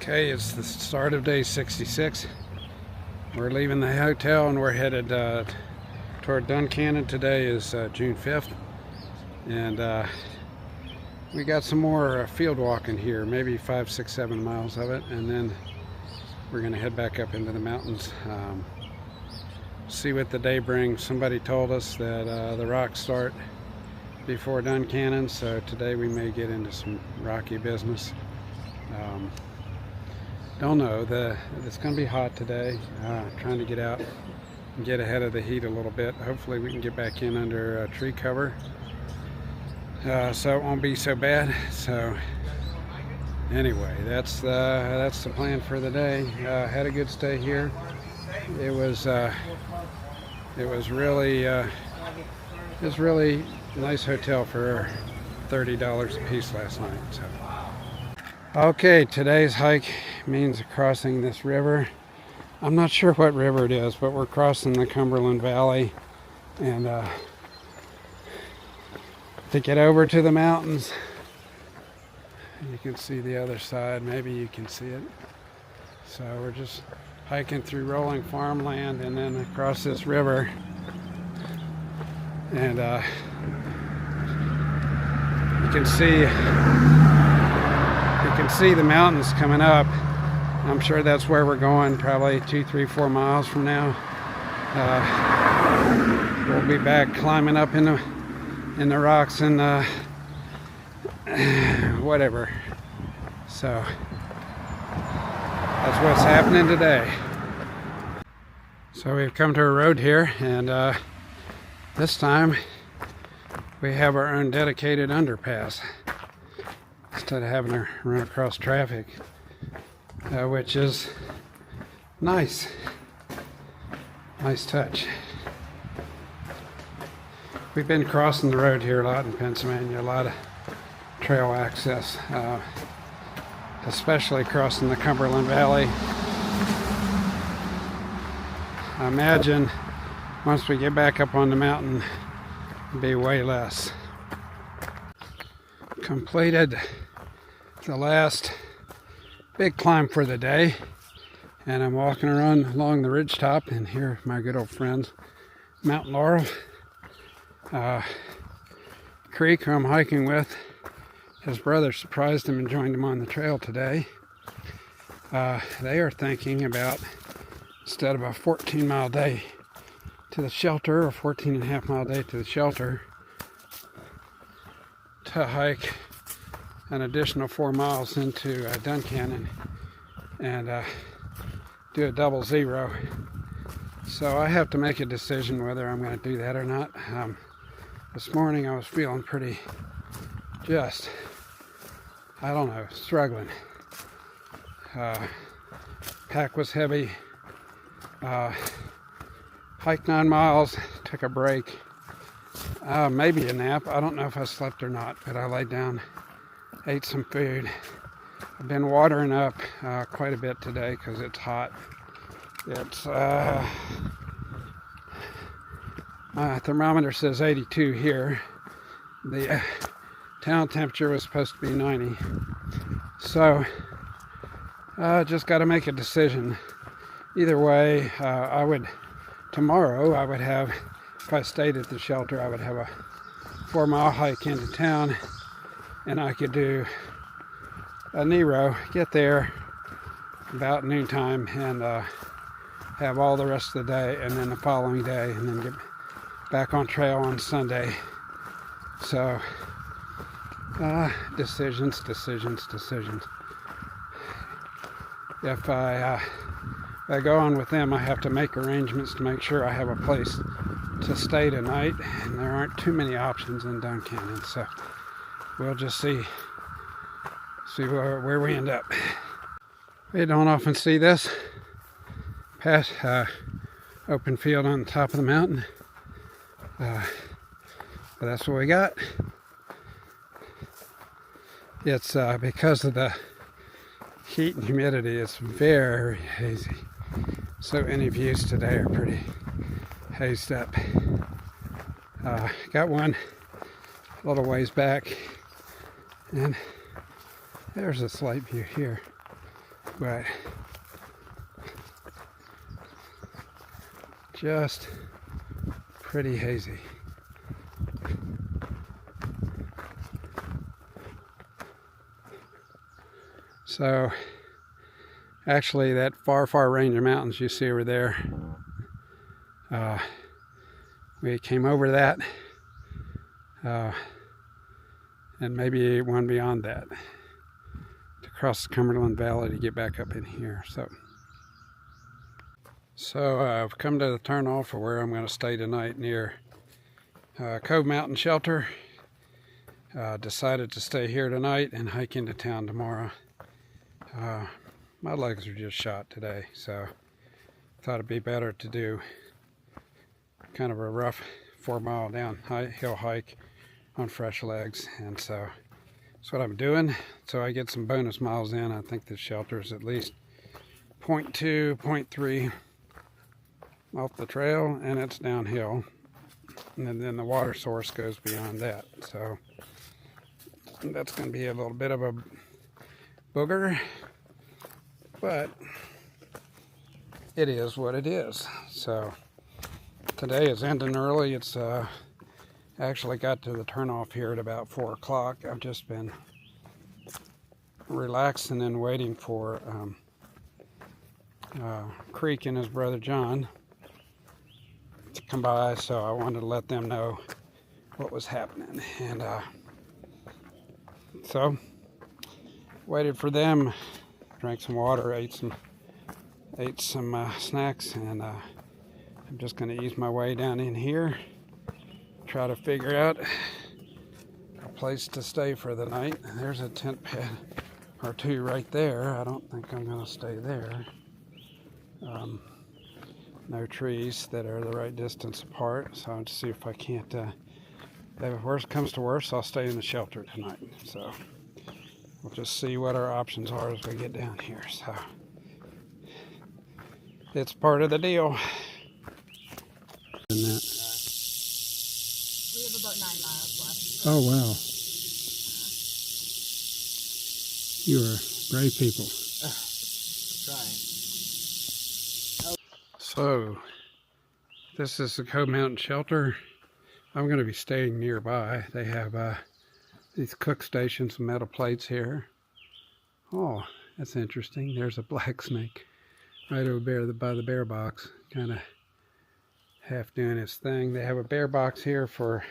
Okay, it's the start of day 66. We're leaving the hotel and we're headed toward Duncannon. Today is June 5th, and we got some more field walking here, maybe 5, 6, 7 miles of it, and then we're going to head back up into the mountains, see what the day brings. Somebody told us that the rocks start before Duncannon, so today we may get into some rocky business. Don't know, it's going to be hot today. Trying to get out and get ahead of the heat a little bit. Hopefully we can get back in under tree cover, so it won't be so bad. So anyway, that's the plan for the day. Had a good stay here. It was really nice hotel for $30 a piece last night. So. Okay, today's hike means crossing this river. I'm not sure what river it is, but we're crossing the Cumberland Valley, and to get over to the mountains. You can see the other side, maybe you can see it. So we're just hiking through rolling farmland and then across this river, and you can see the mountains coming up. I'm sure that's where we're going, probably 2, 3, 4 miles from now. We'll be back climbing up in the rocks and whatever. So that's what's happening today. So we've come to a road here, and this time we have our own dedicated underpass instead of having to run across traffic, which is nice. Nice touch. We've been crossing the road here a lot in Pennsylvania, a lot of trail access, especially crossing the Cumberland Valley. I imagine once we get back up on the mountain, it'll be way less. Completed the last big climb for the day, and I'm walking around along the ridge top, and here are my good old friends, Mount Laurel Creek, who I'm hiking with. His brother surprised him and joined him on the trail today. They are thinking about, instead of a 14-mile day to the shelter, or 14.5-mile day to the shelter, to hike an additional 4 miles into Duncannon and do a double zero. So I have to make a decision whether I'm going to do that or not. This morning I was feeling pretty, struggling. Pack was heavy. Hiked 9 miles, took a break. Maybe a nap. I don't know if I slept or not, but I laid down, ate some food. I've been watering up quite a bit today because it's hot. It's my thermometer says 82 here. The town temperature was supposed to be 90. So just got to make a decision. Either way, tomorrow I would have, if I stayed at the shelter, I would have a 4-mile hike into town, and I could do a Nero, get there about noontime, and have all the rest of the day, and then the following day, and then get back on trail on Sunday. So decisions. If I go on with them, I have to make arrangements to make sure I have a place to stay tonight, and there aren't too many options in Duncannon, so we'll just see where we end up. We don't often see this past open field on the top of the mountain, but that's what we got. It's because of the heat and humidity, it's very hazy, so any views today are pretty hazed up. Got one a little ways back, and there's a slight view here. but just pretty hazy. So actually that far range of mountains you see over there, we came over that and maybe one beyond that to cross the Cumberland Valley to get back up in here. So I've come to the turnoff for where I'm going to stay tonight near Cove Mountain Shelter. Decided to stay here tonight and hike into town tomorrow. My legs are just shot today, so thought it'd be better to do kind of a rough 4-mile downhill hike on fresh legs, and so that's what I'm doing. So I get some bonus miles in. I think the shelter is at least 0.2, 0.3 off the trail, and it's downhill, and then the water source goes beyond that. So that's going to be a little bit of a booger, but it is what it is. So today is ending early. It's actually got to the turnoff here at about 4 o'clock. I've just been relaxing and waiting for Creek and his brother John to come by, so I wanted to let them know what was happening. And so waited for them, drank some water, ate some snacks, and I'm just going to ease my way down in here, try to figure out a place to stay for the night. There's a tent pad or two right there. I don't think I'm going to stay there. No trees that are the right distance apart, so I'll just see if I can't, if worst comes to worst, I'll stay in the shelter tonight. So we'll just see what our options are as we get down here. So it's part of the deal. We have about 9 miles left. Oh, wow. You are brave people. Trying. So, this is the Cove Mountain Shelter. I'm going to be staying nearby. They have these cook stations, metal plates here. Oh, that's interesting. There's a black snake right over there by the bear box, kind of half doing its thing. They have a bear box here for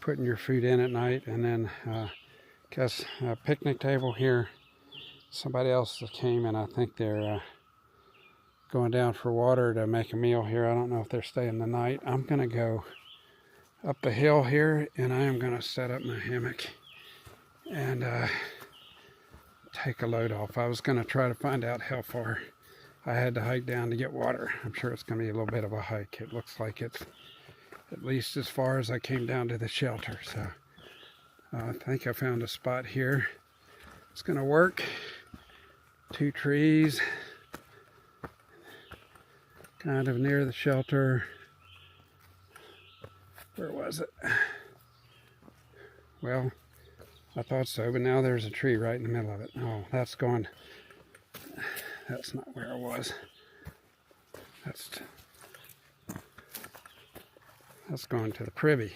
putting your food in at night, and then guess a picnic table here. Somebody else came, and I think they're going down for water to make a meal here. I don't know if they're staying the night. I'm going to go up the hill here, and I am going to set up my hammock and take a load off. I was going to try to find out how far I had to hike down to get water. I'm sure it's going to be a little bit of a hike. It looks like it's at least as far as I came down to the shelter. So I think I found a spot here. It's going to work. 2 trees, kind of near the shelter. Where was it? Well, I thought so, but now there's a tree right in the middle of it. Oh, that's not where I was. That's going to the privy.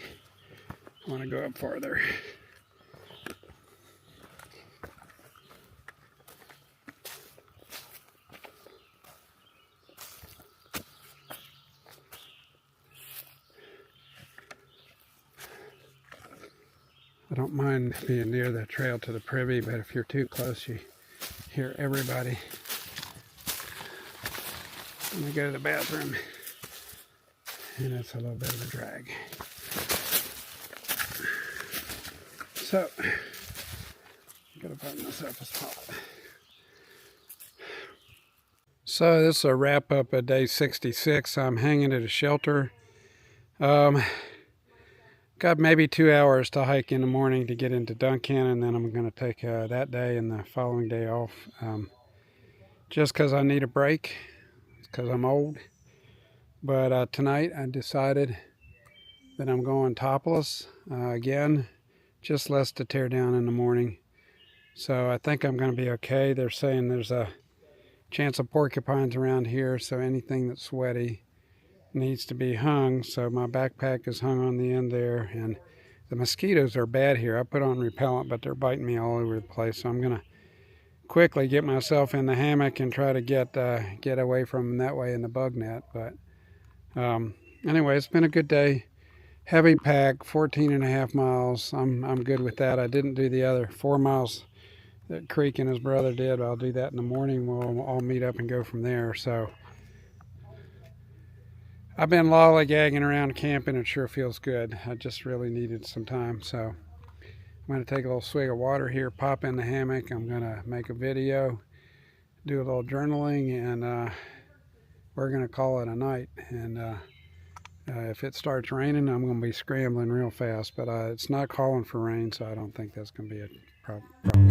I want to go up farther. I don't mind being near the trail to the privy, but if you're too close, you hear everybody. I'm gonna go to the bathroom, and it's a little bit of a drag. So, I'm gonna find myself a spot. So this is a wrap up of day 66. I'm hanging at a shelter. Got maybe 2 hours to hike in the morning to get into Duncan, and then I'm going to take that day and the following day off, just because I need a break, because I'm old. But tonight I decided that I'm going topless again, just less to tear down in the morning. So I think I'm going to be okay. They're saying there's a chance of porcupines around here, so anything that's sweaty needs to be hung. So my backpack is hung on the end there, and the mosquitoes are bad here. I put on repellent, but they're biting me all over the place, so I'm gonna quickly get myself in the hammock and try to get away from them that way in the bug net. But anyway, it's been a good day. Heavy pack, 14.5 miles. I'm good with that. I didn't do the other 4 miles that Creek and his brother did. I'll do that in the morning. We'll all meet up and go from there. So I've been lollygagging around camping. It sure feels good. I just really needed some time. So I'm going to take a little swig of water here, pop in the hammock. I'm going to make a video, do a little journaling, and we're going to call it a night. And if it starts raining, I'm going to be scrambling real fast. But it's not calling for rain, so I don't think that's going to be a problem.